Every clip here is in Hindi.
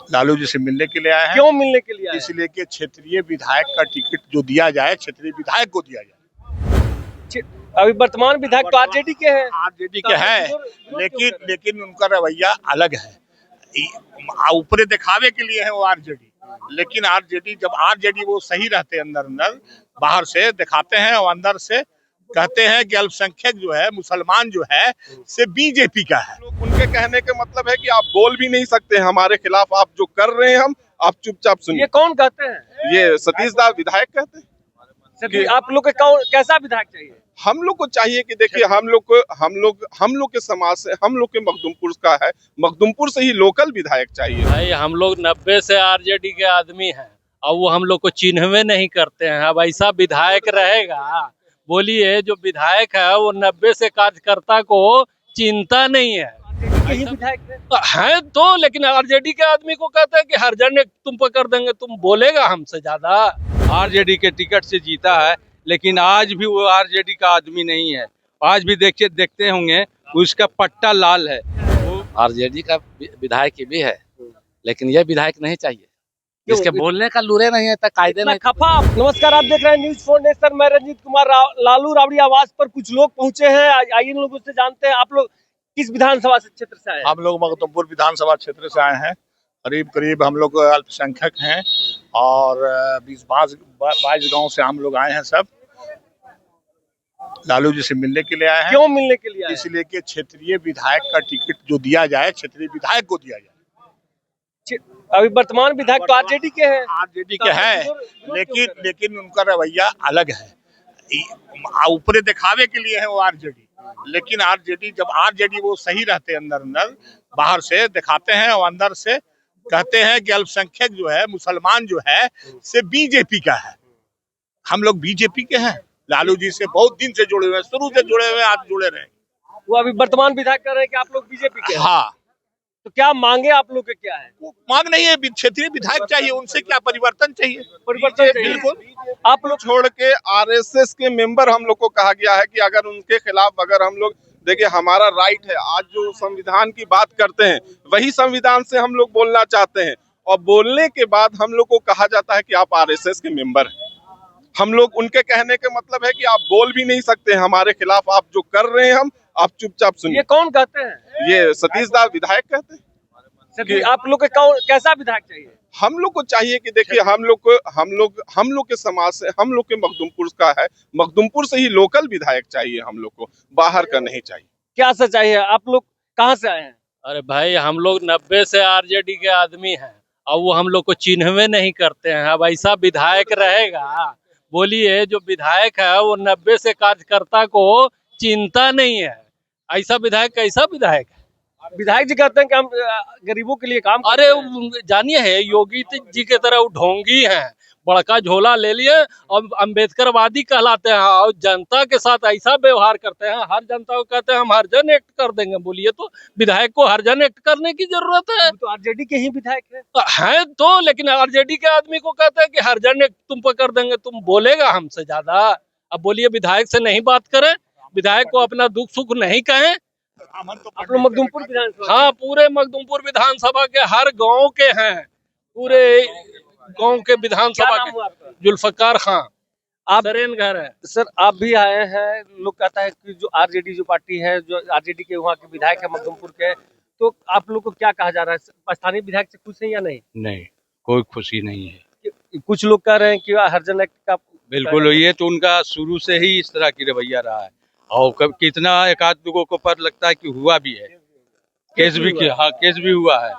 लालू जी से मिलने के लिए आए हैं। क्यों मिलने के लिए आए हैं? इसलिए कि क्षेत्रीय विधायक का टिकट जो दिया जाए, क्षेत्रीय विधायक को दिया जाए। अभी वर्तमान विधायक तो आरजेडी के हैं। आरजेडी के हैं, लेकिन उनका रवैया अलग है। ऊपरे दिखावे के लिए है वो आरजेडी, लेकिन आरजेडी वो सही रहते अंदर अंदर, बाहर से दिखाते हैं और अंदर से कहते हैं कि अल्पसंख्यक जो है, मुसलमान जो है, से बीजेपी का है। उनके कहने का मतलब है कि आप बोल भी नहीं सकते हमारे खिलाफ, आप जो कर रहे हैं आप चुपचाप सुनिए। ये कौन कहते हैं? ये सतीश दास विधायक कहते हैं। आप लोग को कैसा विधायक चाहिए? हम लोग को चाहिए कि देखिए हम लोग के समाज से, हम लोग के मखदुमपुर का है, मखदुमपुर से ही लोकल विधायक चाहिए। भाई हम लोग 90 से आरजेडी के आदमी हैं और वो हम लोग को चिन्हवे नहीं करते हैं। अब ऐसा विधायक रहेगा, बोलिए जो विधायक है वो 90 से कार्यकर्ता को चिंता नहीं है। यही विधायक है तो, लेकिन आरजेडी के आदमी को कहता है कि हरजन तुम पकड़ देंगे, तुम बोलेगा हमसे ज्यादा। आरजेडी के टिकट से जीता है, लेकिन आज भी वो आरजेडी का आदमी नहीं है। आज भी देखते होंगे उसका पट्टा लाल है। वो आरजेडी का विधायक भी है, लेकिन ये विधायक नहीं चाहिए। इसके बोलने का लूरे नहीं है, कायदे नहीं। खफा। नमस्कार, आप देख रहे हैं न्यूज़ 4 नेशन। मैं रंजीत कुमार। लालू राबड़ी आवास पर कुछ लोग पहुंचे हैं। आइए इन लोगों से जानते हैं। आप लोग किस विधानसभा क्षेत्र से आए हैं? हम लोग मखदुमपुर विधानसभा क्षेत्र से आए हैं। करीब हम लोग अल्पसंख्यक हैं और 20-22 गांव से हम लोग आए हैं। सब लालू जी से मिलने के लिए आए हैं। क्यों मिलने के लिए आए हैं? इसलिए कि क्षेत्रीय विधायक का टिकट जो दिया जाए, क्षेत्रीय विधायक को दिया जाए। अभी वर्तमान विधायक तो आरजेडी के हैं। आरजेडी के हैं, लेकिन उनका रवैया अलग है। ऊपरे दिखावे के लिए है वो आरजेडी, लेकिन आरजेडी वो सही रहते अंदर अंदर, बाहर से दिखाते हैं और अंदर से कहते हैं कि अल्पसंख्यक जो है, मुसलमान जो है, से बीजेपी का है। हम लोग बीजेपी के हैं। लालू जी से बहुत दिन से जुड़े हुए हैं, शुरू से जुड़े हुए हैं, आज जुड़े रहे। वो अभी वर्तमान विधायक कह रहे हैं कि आप लोग बीजेपी के हैं। हाँ, तो क्या मांगे आप लोग के क्या है? मांग नहीं है, क्षेत्रीय विधायक चाहिए। उनसे क्या परिवर्तन चाहिए? परिवर्तन चाहिए। बिल्कुल। आप लोग छोड़ के आरएसएस के मेंबर हम लोग को कहा गया है कि अगर उनके खिलाफ अगर हम लोग, देखिए हमारा राइट है, आज जो संविधान की बात करते हैं वही संविधान से हम लोग बोलना चाहते हैं, और बोलने के बाद हम लोग को कहा जाता है कि आप आरएसएस के मेंबर हैं। हम लोग, उनके कहने का मतलब है कि आप बोल भी नहीं सकते हमारे खिलाफ, आप जो कर रहे हैं आप चुपचाप सुनिए। ये कौन कहते हैं? ये सतीश दास विधायक कहते हैं। आप लोग को कैसा विधायक चाहिए? हम लोग को चाहिए कि देखिए हम लोग के समाज से, हम लोग के मखदुमपुर का है, मखदुमपुर से ही लोकल विधायक चाहिए। हम लोग को बाहर का नहीं चाहिए। क्या सच्चाई है? आप लोग कहाँ से आए हैं? अरे भाई हम लोग 90 से आरजेडी के आदमी हैं और वो हम लोग को चिन्हवे नहीं करते हैं। अब ऐसा विधायक रहेगा, बोलिए जो विधायक है वो 90 से कार्यकर्ता को चिंता नहीं है। ऐसा विधायक कैसा विधायक है? विधायक जी कहते हैं कि हम गरीबों के लिए काम करते अरे हैं। जानिए है, योगी जी के तरह वो ढोंगी हैं, बड़का झोला ले लिए और अम्बेडकरवादी कहलाते हैं और जनता के साथ ऐसा व्यवहार करते हैं। हर जनता को कहते हैं हम हरजन एक्ट कर देंगे। बोलिए तो विधायक को हरजन एक्ट करने की जरूरत है? तो आरजेडी के ही विधायक है तो, लेकिन आरजेडी के आदमी को कहते हैं कि हरजन एक्ट तुम पकड़ देंगे, तुम बोलेगा हमसे ज्यादा। अब बोलिए विधायक से नहीं बात करें, विधायक को अपना दुख सुख नहीं कहें। आप लोग मखदुमपुर विधानसभा? हाँ, पूरे मखदुमपुर विधानसभा के हर गांव के हैं, पूरे गांव के विधानसभा के। जुल्फकार खां, आप सरेन घर है। सर, आप भी आए हैं। लोग कहता है कि जो आरजेडी जो पार्टी है, जो आरजेडी के वहाँ के विधायक है मखदुमपुर के, तो आप लोग को क्या कहा जा रहा है? स्थानीय विधायक से खुश है या नहीं? नहीं, कोई खुशी नहीं है। कुछ लोग कह रहे हैं कि हरजन एक्ट का बिल्कुल, ये तो उनका शुरू से ही इस तरह की रवैया रहा है। और कितना एक आध लोगों को पर लगता है कि हुआ भी है, केस भी किया। हाँ, केस भी हुआ है।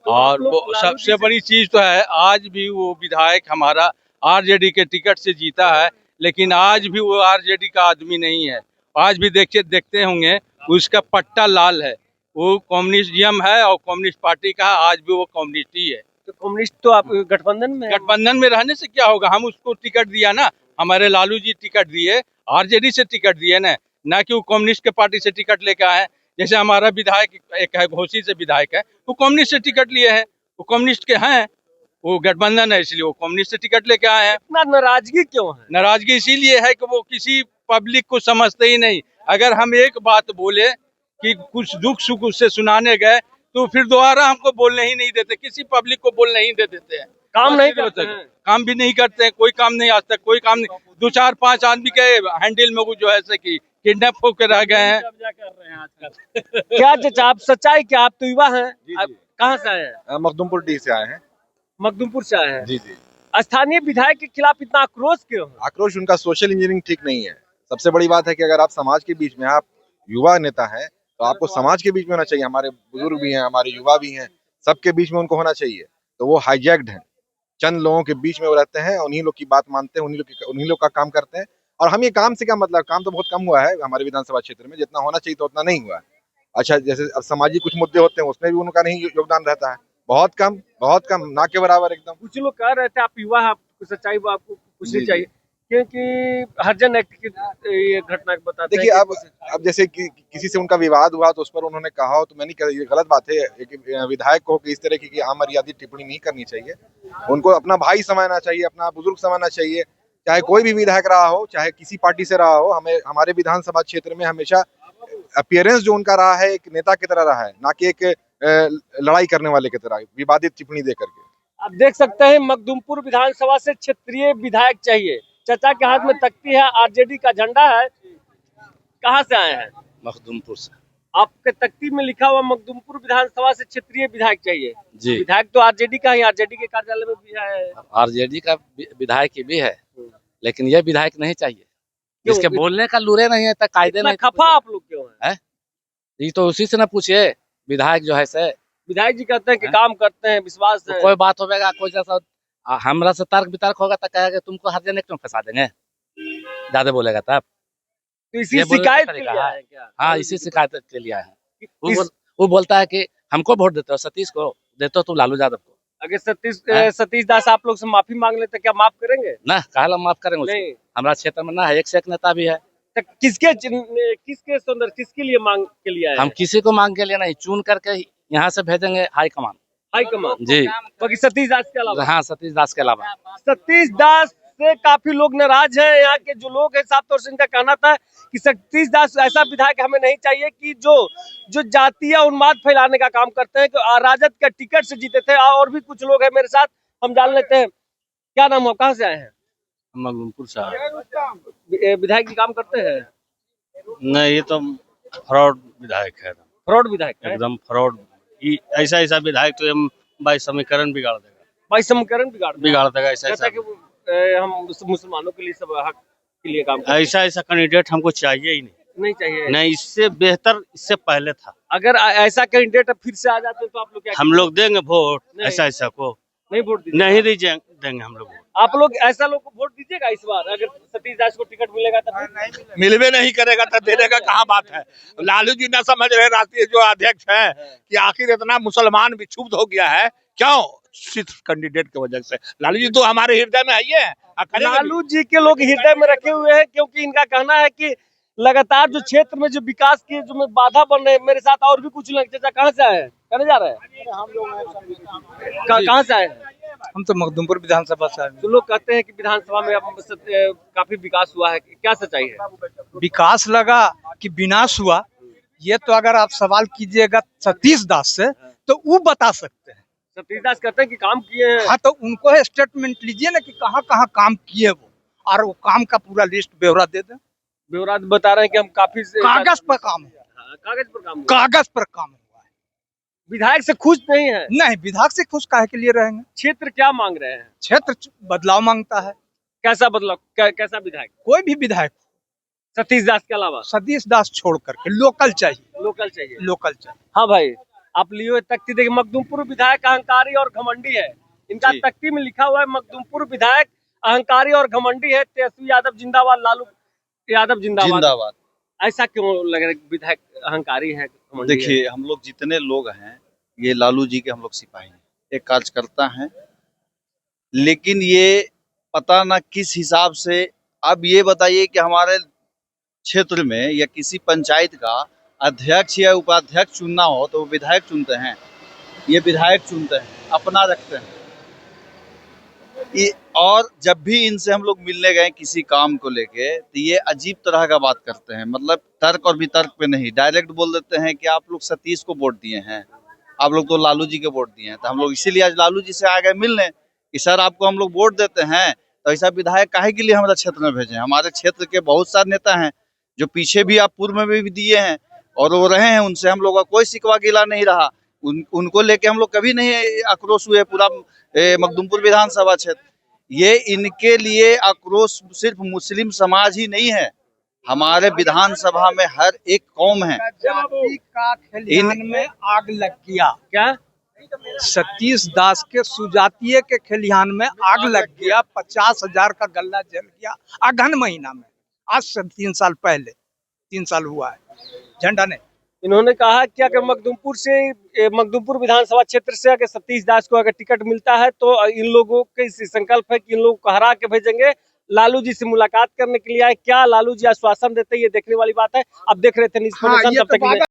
और वो सबसे बड़ी चीज तो है, आज भी वो विधायक हमारा आरजेडी के टिकट से जीता है, लेकिन आज भी वो आरजेडी का आदमी नहीं है। आज भी देखते होंगे उसका पट्टा लाल है। वो कम्युनिज्म है और कम्युनिस्ट पार्टी का है। आज भी वो कम्युनिस्ट ही है। तो कम्युनिस्ट तो आप गठबंधन में गठबंधन में रहने से क्या होगा? हम उसको टिकट दिया ना, हमारे लालू जी टिकट दिए, आरजेडी से टिकट दिए ना कि वो कम्युनिस्ट के पार्टी से टिकट लेकर आए। जैसे हमारा विधायक एक है, घोसी से विधायक है, वो कम्युनिस्ट से टिकट लिए हैं। वो कम्युनिस्ट के हैं, वो गठबंधन है, इसलिए वो कम्युनिस्ट से टिकट लेके आए हैं। इतना नाराजगी क्यों है? नाराजगी इसीलिए है कि वो किसी पब्लिक को समझते ही नहीं। अगर हम एक बात बोले कि कुछ दुख सुख उससे सुनाने गए तो फिर दोबारा हमको बोलने ही नहीं देते, किसी पब्लिक को बोलने ही दे देते हैं। काम नहीं करते हैं। काम भी नहीं करते हैं, कोई काम नहीं, आज तक कोई काम नहीं। 2 4 5 आदमी के हैंडल में वो जो है कि किडनैप होकर रह गए हैं। क्या चाचा आप सच्चाई क्या, आप तो युवा हैं, आप कहाँ से आए हैं? मखदुमपुर डी से आए हैं। मखदुमपुर से आए हैं। जी जी। स्थानीय विधायक के खिलाफ इतना आक्रोश क्यों है? आक्रोश उनका सोशल इंजीनियरिंग ठीक नहीं है। सबसे बड़ी बात है कि अगर आप समाज के बीच में, आप युवा नेता हैं, तो आपको समाज के बीच में होना चाहिए। हमारे बुजुर्ग भी हैं, हमारे युवा भी हैं, सबके बीच में उनको होना चाहिए। तो वो हाईजैक्ड हैं, चंद लोगों के बीच में वो रहते हैं, उन्हीं लोग की बात मानते हैं, उन्हीं लोग का काम करते हैं। और हम ये काम से क्या मतलब, काम तो बहुत कम हुआ है हमारे विधानसभा क्षेत्र में, जितना होना चाहिए तो उतना नहीं हुआ है। अच्छा, जैसे अब सामाजिक कुछ मुद्दे होते हैं, उसमें भी उनका नहीं योगदान रहता है, बहुत कम, ना के बराबर एकदम। कुछ लोग कह रहे थे आप युवा हैं, आपको सच्चाई आपको पूछनी जी, चाहिए, क्योंकि हरिजन एक्ट की ये घटना बताते देखिए, हैं अब जैसे कि किसी से उनका विवाद हुआ तो उस पर उन्होंने कहा हो, तो मैं नहीं कह, ये गलत बात है। एक विधायक को इस तरह की अमर्यादित टिप्पणी नहीं करनी चाहिए। उनको अपना भाई समझना चाहिए, अपना बुजुर्ग समझना चाहिए। चाहे कोई भी विधायक रहा हो, चाहे किसी पार्टी से रहा हो, हमें हमारे विधानसभा क्षेत्र में हमेशा अपीयरेंस जो उनका रहा है, एक नेता की तरह रहा है, ना कि एक लड़ाई करने वाले की तरह विवादित टिप्पणी दे करके। आप देख सकते हैं मखदुमपुर विधानसभा से क्षेत्रीय विधायक चाहिए। चाचा के हाथ में तख्ती है, आरजेडी का झंडा है। कहाँ से आए हैं? मखदुमपुर से। आपके तख्ती में लिखा हुआ मखदुमपुर विधानसभा से क्षेत्रीय विधायक चाहिए। जी। विधायक तो आरजेडी का ही, आरजेडी के कार्यालय में भी है। आरजेडी का विधायक भी है, लेकिन ये विधायक नहीं चाहिए। इसके बोलने का लूरे नहीं है, तक कायदे नहीं। खफा आप लोग क्यों हैं? ये तो उसी से ना पूछिए, विधायक जो है से। विधायक जी कहते हैं कि काम करते हैं, विश्वास है। कोई बात होगा, कोई जैसा हमरा से तर्क वितर्क होगा तो कहेगा तुमको हर जने क्यों फंसा देंगे, ज्यादा बोलेगा तब। तो इसी शिकायत के लिए आए हैं क्या? हाँ, इसी शिकायत के लिए आए हैं। वो बोलता है कि हमको वोट देते हो, सतीश को देते हो, तुम लालू यादव को। अगर सतीश दास आप लोग से माफी मांग लेते, क्या माफ करेंगे? ना, काहे ला माफ करेंगे उसको? नहीं। हमारा क्षेत्र में ना है, एक से एक नेता भी है। तो किसके लिए मांग के लिए आए हम हैं? किसी को मांग के लिए नहीं, चुन करके यहाँ से भेजेंगे हाई कमान। हाई कमान जी। बाकी सतीश दास के अलावा? हाँ, सतीश दास के अलावा। सतीश दास से काफी लोग नाराज हैं। यहाँ के जो लोग हैं, साफ तौर से इनका कहना था कि सतीश दास ऐसा विधायक हमें नहीं चाहिए कि जो जातीय उन्माद फैलाने का काम करते हैं। राजद का टिकट से जीते थे। और भी कुछ लोग हैं मेरे साथ, हम जान लेते हैं। क्या नाम हो, कहाँ से आए हैं? मखदुमपुर से। विधायक जी काम करते हैं? नहीं, ये तो फ्रॉड विधायक है, फ्रॉड विधायक है? एकदम फ्रॉड। ऐसा विधायक तो हम भाई समीकरण बिगाड़ देगा, भाई समीकरण बिगाड़ देगा। जैसा कि हम मुसलमानों के लिए सब हक के लिए काम करते हैं। ऐसा कैंडिडेट हमको चाहिए ही नहीं चाहिए। नहीं, इससे बेहतर इससे पहले था। अगर ऐसा कैंडिडेट फिर से आ जाते तो आप लोग क्या हम लोग देंगे वोट, ऐसा को नहीं वोट दीजिए? नहीं देंगे हम लोग। आप लोग ऐसा लोग को वोट दीजिएगा इस बार? अगर सतीश दास को टिकट मिलेगा तो? मिलवे नहीं करेगा तो देने का कहाँ बात है। लालू जी ना समझ रहे राष्ट्रीय जो अध्यक्ष है कि आखिर इतना मुसलमान विक्षुब्ध हो गया है क्यों, सिर्फ कैंडिडेट की वजह से। लालू जी तो हमारे हृदय में है। लालू जी के लोग हृदय में रखे हुए हैं, क्योंकि इनका कहना है कि लगातार जो क्षेत्र में जो विकास की जो बाधा बन रहे हैं। मेरे साथ और भी कुछ लोग। चाचा कहाँ से आए हैं, कहने जा रहे हैं? कहाँ से आए हैं? हम तो मखदुमपुर विधानसभा से आए। तो लोग कहते हैं कि विधानसभा में काफी विकास हुआ है, क्या सच्चाई है? विकास लगा कि विनाश हुआ, ये तो अगर आप सवाल कीजिएगा सतीश दास से तो वो बता सकते हैं। सतीश दास कहते हैं कि काम किए हैं। हाँ, तो उनको स्टेटमेंट लीजिए ना कि कहाँ कहाँ काम किए वो, और वो काम का पूरा लिस्ट ब्यौरा दे दें। ब्यौरा बता रहे हैं कि हम काफी कागज पर काम हुआ। हाँ, कागज पर काम हुआ। कागज पर काम हुआ है। विधायक से खुश नहीं है? नहीं, विधायक से खुश काहे के लिए रहेंगे? क्षेत्र क्या मांग रहे हैं? क्षेत्र बदलाव मांगता है। कैसा बदलाव? कैसा विधायक? कोई भी विधायक, सतीश दास के अलावा? सतीश दास छोड़ करके लोकल चाहिए। लोकल चाहिए। लोकल चाहिए। हाँ भाई, आप लिए तख्ती देखिए। मखदुमपुर विधायक अहंकारी और घमंडी है। इनका तख्ती में लिखा हुआ है मखदुमपुर विधायक अहंकारी और घमंडी है। तेजस्वी यादव जिंदाबाद, लालू यादव जिंदाबाद। ऐसा क्यों लग रहा है विधायक अहंकारी है, घमंडी है? देखिए, हम लोग जितने लोग हैं, ये लालू जी के हम लोग सिपाही हैं, एक कार्यकर्ता हैं, लेकिन ये पता ना किस हिसाब से। अब ये बताइए कि हमारे क्षेत्र में या किसी पंचायत का अध्यक्ष या उपाध्यक्ष चुनना हो तो वो विधायक चुनते हैं, ये विधायक चुनते हैं, अपना रखते हैं। और जब भी इनसे हम लोग मिलने गए किसी काम को लेके, तो ये अजीब तरह का बात करते हैं, मतलब तर्क और वितर्क पे नहीं, डायरेक्ट बोल देते हैं कि आप लोग सतीश को वोट दिए हैं। आप लोग तो लालू जी के वोट दिए हैं, तो हम लोग इसीलिए आज लालू जी से आ गए मिलने कि सर आपको हम लोग वोट देते हैं तो ऐसा विधायक काहे के लिए हमारे क्षेत्र में भेजे। हमारे क्षेत्र के बहुत सारे नेता हैं जो पीछे भी आप पूर्व में भी दिए हैं और वो रहे हैं, उनसे हम लोग का कोई शिकवा गिला नहीं रहा। उनको लेके हम लोग कभी नहीं आक्रोश हुए। पूरा मखदुमपुर विधानसभा क्षेत्र ये इनके लिए आक्रोश सिर्फ मुस्लिम समाज ही नहीं है, हमारे विधानसभा में हर एक कौम है। जाति का खलिहान में आग लग गया। क्या सतीश दास के सुजातीय के खलिहान में आग लग गया। 50,000 का गल्ला जल गया अगहन महीना में। आज से 3 साल पहले, 3 साल हुआ है झंडा ने। इन्होंने कहा कि अगर मखदुमपुर विधानसभा क्षेत्र से अगर सतीश दास को अगर टिकट मिलता है तो इन लोगों के संकल्प है कि इन लोगों को हरा के भेजेंगे। लालू जी से मुलाकात करने के लिए आए, क्या लालू जी आश्वासन देते हैं ये देखने वाली बात है। अब देख रहे थे न्यूज़ हाँ, तब ये तक तो